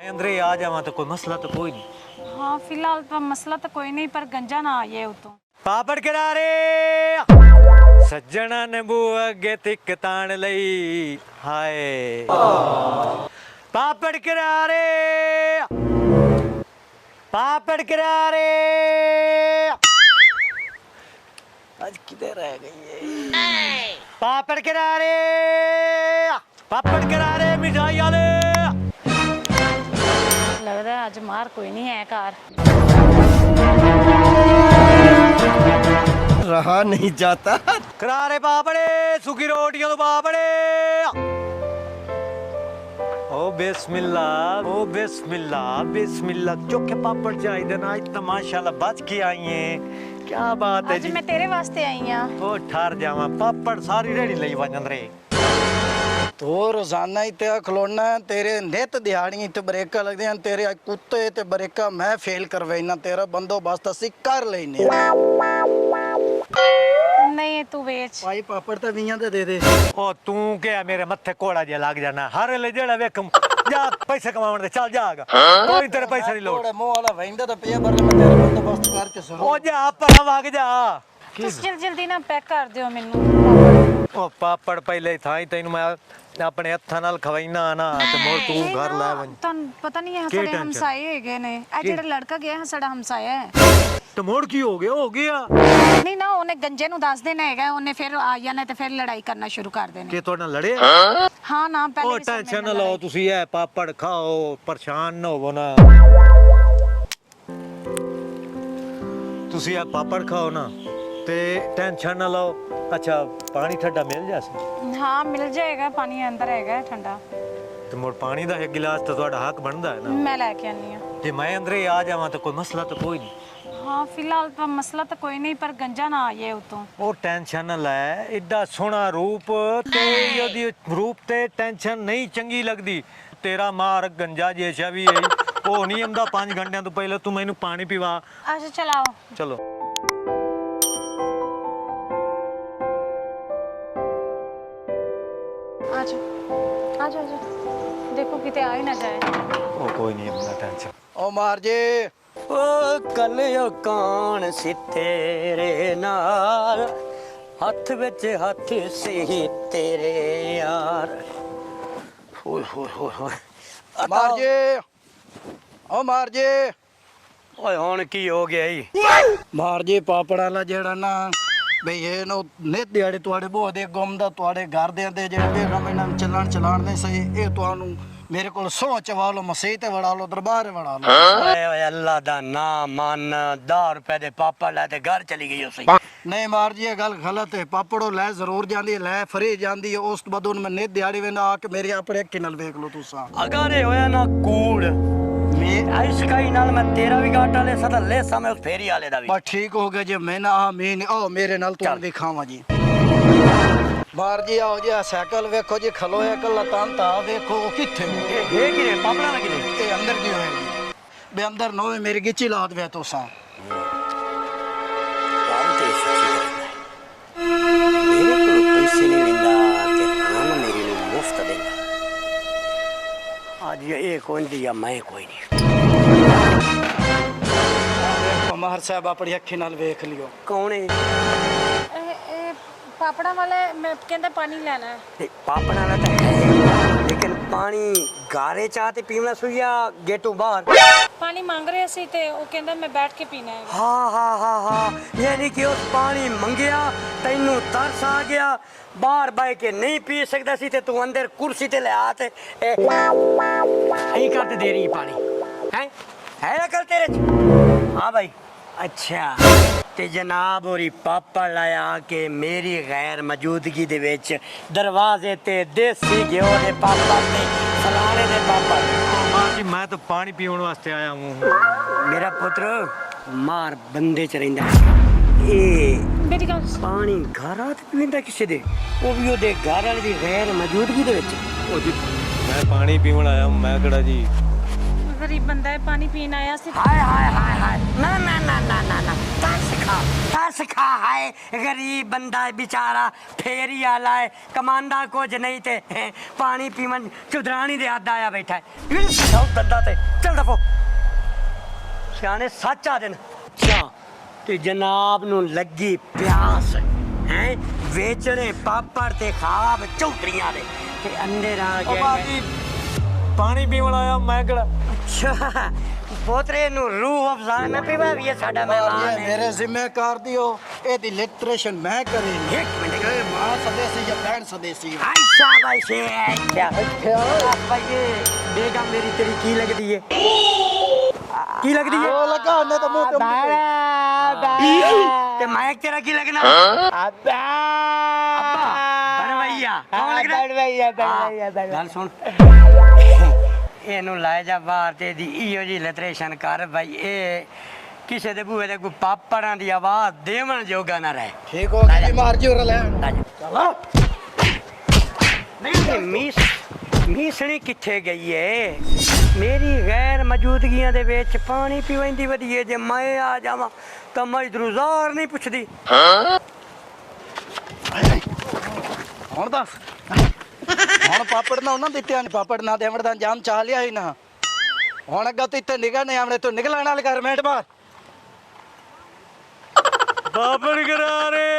अंदर आ जावा तो कोई मसला तो कोई नहीं। हाँ फिलहाल तो मसला तो कोई नहीं, पर गंजा ना आए उतो। पापड़ किनारे सज्जना ने बू अगे तिक तान लई हाय पापड़ किनारे आज किधर रह गई है पापड़ किनारे मिठाई वाले। लग रहा है आज मार कोई नहीं है कार। रहा नहीं जाता। करारे पापड़े सूखी रोटियां तो पापड़े। ओ बिस्मिल्लाह चोखे पापड़ चाहिए ना। आज तो माशाल्लाह बच के आई हैं। क्या बात है आज जी। मैं तेरे वास्ते आई हां। ओ ठहर जावा पापड़ सारी रेडी लई वजन रे। तो रोजाना ही ते खलोना तेरे नित दिहाड़ी ते ब्रेका लगदे हैं तेरे कुत्ते ते ब्रेका मैं फेल करवाइना तेरा बंदोबस्त असी कर लेने। नहीं तू बेच भाई पापड़ तो 20 दे दे। ओ तू क्या मेरे मत्थे कोड़ा जे लग जाना हर ले जेड़ा वेख जा पैसे कमावन दे चल जागा कोई तेरे पैसे नहीं लोड़। थोड़ा मुंह वाला वहिंदा तो पिया बरले मैं तेरा बंदोबस्त करके सुनो। ओ जा पर भाग जा। तुम जल्दी ना पैक कर दियो मेनू। ओ पापड़ पहले था ही तैनू मैं अपने हत्थां नाल खवाइना ना ते मोर तू घर ला वन। तन पता नहीं है की साडे टेंशन? हमसाए हैगे ने आ जेड़ा लड़का गया है साडा हमसाया है। ते मोर की हो गया नहीं ना ओने गंजे नु दस देना हैगा ओने फिर आ जाना ते फिर लड़ाई करना शुरू कर देना। के तोड़ना लड़े। हाँ ना पहले ओ भी सब टेंशन मेरे ना लो लड़ाई। तुसी है पापड़ खाओ परेशान ना होवो ना। तुसी है पापड़ खाओ ना ते टेंशन ना लो। अच्छा पानी ठंडा मिल जासी। हाँ मिल जाएगा पानी अंदर हैगा ठंडा। ते मोर पानी दा एक गिलास तो ਤੁਹਾਡਾ हक बनदा है ना। मैं लेके आनी हूं। जे मैं अंदर ही आ जावां तो कोई मसला तो कोई नहीं। हाँ फिलहाल तो मसला तो कोई नहीं, पर गंजा ना आए उतो। ਉਹ ਟੈਨਸ਼ਨ ਨਾ ਲੈ ਇੱਡਾ ਸੋਹਣਾ ਰੂਪ ਤੇ ਉਹਦੀ ਰੂਪ ਤੇ ਟੈਨਸ਼ਨ ਨਹੀਂ ਚੰਗੀ ਲੱਗਦੀ। ਤੇਰਾ ਮਾਰ ਗੰਜਾ ਜੇਸ਼ਾ ਵੀ ਹੈ ਉਹ ਨਹੀਂ ਆਉਂਦਾ 5 ਘੰਟਿਆਂ ਤੋਂ ਪਹਿਲਾਂ ਤੂੰ ਮੈਨੂੰ ਪਾਣੀ ਪਿਵਾ। अच्छा चलाओ। ਚਲੋ आजा आजा आजा देखो किते आ ही ना जाए। ਉਹ ਕੋਈ ਨਹੀਂ ਆਪਣਾ ਟੈਨਸ਼ਨ। ओ मार जे ओ कलियो कान सी तेरे नाल हथ विच हथ सी तेरे यार। होय होय होय होय मार जे ओ मार जे ओए हुण की हो गया ई। ਮਾਰ ਜੇ ਪਾਪੜ ਵਾਲਾ ਜਿਹੜਾ ਨਾ ਬਈ ਇਹਨੂੰ ਨਿਤ ਦਿਹਾੜੇ ਤੁਹਾਡੇ ਬੋਹ ਦੇ ਗੁੰਮਦਾ ਤੁਹਾਡੇ ਘਰ ਦੇ ਅੰਦੇ ਜਿਹੜੇ ਬੇਗਮ ਇਹਨਾਂ ਨੂੰ ਚਲਾਣ ਦੇ ਸਹੀ ਇਹ ਤੁਹਾਨੂੰ ਮੇਰੇ ਕੋਲ ਸੋਚ ਵਾਲੋ ਮਸੀਹ ਤੇ ਵੜਾ ਲਓ ਦਰਬਾਰ ਵੜਾ ਲਓ। ओए ओए अल्लाह दा नाम मान 10 रुपए दे पापा ला ते घर चली गई उसी। ਨਹੀਂ ਮਾਰ ਜੀ ਇਹ ਗੱਲ ਗਲਤ ਹੈ ਪਾਪੜੋ ਲੈ ਜ਼ਰੂਰ ਜਾਂਦੀ ਹੈ ਲੈ ਫਰੀ ਜਾਂਦੀ ਹੈ ਉਸ ਤੋਂ ਬਾਅਦ ਉਹਨੂੰ ਮੈਂ ਨਿਤ ਦਿਹਾੜੀ ਵੇਂਦਾ ਆ ਕੇ ਮੇਰੇ ਆਪਣੇ ਅੱਖੀ ਨਾਲ ਵੇਖ ਲਓ ਤੁਸੀਂ। अगर ये होया ना कूड़ ਮੈਂ आइसकाई नाल मैं तेरा भी घाटा ले सदा ले सा मैं उस फेरी वाले दा भी। ਬਸ ਠੀਕ ਹੋ ਗਿਆ ਜੇ ਮੈਂ ਨਾ ਆਮੀਨ ਆਓ ਮੇਰੇ ਨਾਲ ਚੱਲ। ਤੁਹਾਨੂੰ ਦਿਖਾਵਾਂ ਜੀ। ਮਾਰ ਜੀ ਆਓ ਜੀ ਆਹ ਸਾਈਕਲ ਵੇਖੋ ਜੀ ਖਲੋਇਆ ਕੱਲਾ ਤਾਂ ਵੇਖੋ ਉਹ ਕਿੱਥੇ ये की रे पापड़ा लगी रे। ਇਹ ਅੰਦਰ ਕੀ ਹੋਇਆ ਜੀ ਬੇ ਅੰਦਰ ਨੋਵੇਂ ਮੇਰੀ ਗਿੱਚੀ ਲਾਦ ਵੇ ਤੋਸਾਂ। मेरे को पैसे नहीं लेंदा ते राम मेरी नु मुफ्त देंदा। आज ये कोई नहीं या मैं कोई नहीं। ਮਾਹਰ ਸਾਹਿਬ ਆਪਣੀ ਅੱਖੀ ਨਾਲ ਵੇਖ ਲਿਓ। कौन है पापड़ा वाले मैं कहंदा पानी लेना है। नहीं, पापड़ा वाला तो है लेकिन पानी गारे चाहते पीना सुइया गेटू बाहर। पानी मांग रहे सी ते वो कहंदा मैं बैठ के पीना है। हाँ यानी कि उस पानी मंगिया तैनू तरस आ गया बाहर बह के नहीं पी सकता सी ते तू अंदर कुर्सी ते ले आते यही करते दे रही पानी है अकल तेरे च? हाँ भाई अच्छा ते जनाब होरी पापा लाया के मेरी गैर मौजूदगी दे विच दरवाजे ते देसी घ्यो दे पापा ते फलाने दे पापा। ਮਾਂ ਜੀ ਮੈਂ ਤਾਂ ਪਾਣੀ ਪੀਣ ਵਾਸਤੇ ਆਇਆ ਹੂੰ। मेरा पुत्र मार बंदे च रहिंदा ए मेरी गल पानी घर आ ते पींदा किसे दे ਉਹ ਵੀ ਉਹਦੇ ਘਰ ਵਾਲੇ ਦੀ ਗੈਰ ਮੌਜੂਦਗੀ ਦੇ ਵਿੱਚ। ਉਹ ਜੀ ਮੈਂ ਪਾਣੀ ਪੀਣ ਆਇਆ ਹੂੰ ਮੈਂ ਕਿਹੜਾ ਜੀ गरीब बंदा है, पानी पीना आया सिर्फ। हाय हाय हाय हाय, ना ना ना ना ना ना, तरस खा हाय, गरीब बंदा है बेचारा, फेरी आला है, कमांदा कुछ नहीं थे, पानी पीवन चुदरानी दे हाथ आया बैठा है, दंदा ते चल दफो सियाने सच आ दिन। अच्छा ते जनाब नू लगी प्यास है, वेचने पापड़ ते खाब चौधरियां दे ते अंदर आ ਉਹ गए। ਬਾਜੀ ਪਾਣੀ ਪੀਣ ਆਇਆ ਮੈਂ ਕਿਹੜਾ अच्छा पोतरे नु रूह अफजा ना पीवा भी है साडा मेहमान ये है। मेरे जिम्मेकार दियो एदी इलेक्ट्रिशियन मैं करी एक मिनट ए मां स्वदेशी या बहन स्वदेशी आई शाबाश है क्या भाई ये बेगम मेरी तेरी की लगदी है, की लगदी है ओ लगा ने तो मुंह पे ते मैं तेरा की लगना अब्बा बनवैया कौन लग रहा बनवैया गल सुन ਇਹਨੂੰ ਲੈ ਜਾ ਬਾਹਰ ਤੇ ਦੀ ਇਹੋ ਜੀ ਲਤਰੇਸ਼ਨ ਕਰ ਭਾਈ ਇਹ ਕਿਸੇ ਦੇ ਬੂਹੇ ਦੇ ਕੋਈ ਪਾਪੜਾਂ ਦੀ ਆਵਾਜ਼ ਦੇਵਣ ਜੋਗਾ ਨਾ ਰਹੇ। ठीक हो गई मार जी और ले ਲੈ ਜਾ चलो ਨਹੀਂ ਮੀਸਣੀ ਕਿੱਥੇ ਗਈ ਏ? ਮੇਰੀ ਗੈਰ ਮੌਜੂਦਗੀਆਂ ਦੇ ਵਿੱਚ ਪਾਣੀ ਪੀਵੈਂਦੀ ਵਧੀਏ, ਜੇ ਮੈਂ ਆ ਜਾਵਾਂ ਤਾਂ ਮੈਂ ਦਰੁਜ਼ਾਰ ਨਹੀਂ ਪੁੱਛਦੀ। ਹੁਣ ਦੱਸ ਹੁਣ ਪਾਪੜ ਨਾ ਉਹਨਾਂ ਦਿੱਤਿਆ ਨਹੀਂ, ਪਾਪੜ ਨਾ ਦੇਵਣ ਦਾ ਅੰਜਾਮ ਚਾਹ ਲਿਆ ਹੀ ਨਾ। ਹੁਣ ਅੱਗਾ ਤੂੰ ਇੱਥੇ ਨਿਗਾਹ ਨਹੀਂ ਆਵਣੇ ਤੂੰ ਨਿਕਲਣ ਵਾਲੇ ਕਰ ਮਿੰਟ ਬਾਅਦ ਬਾਬਰ ਕਰਾ ਰੇ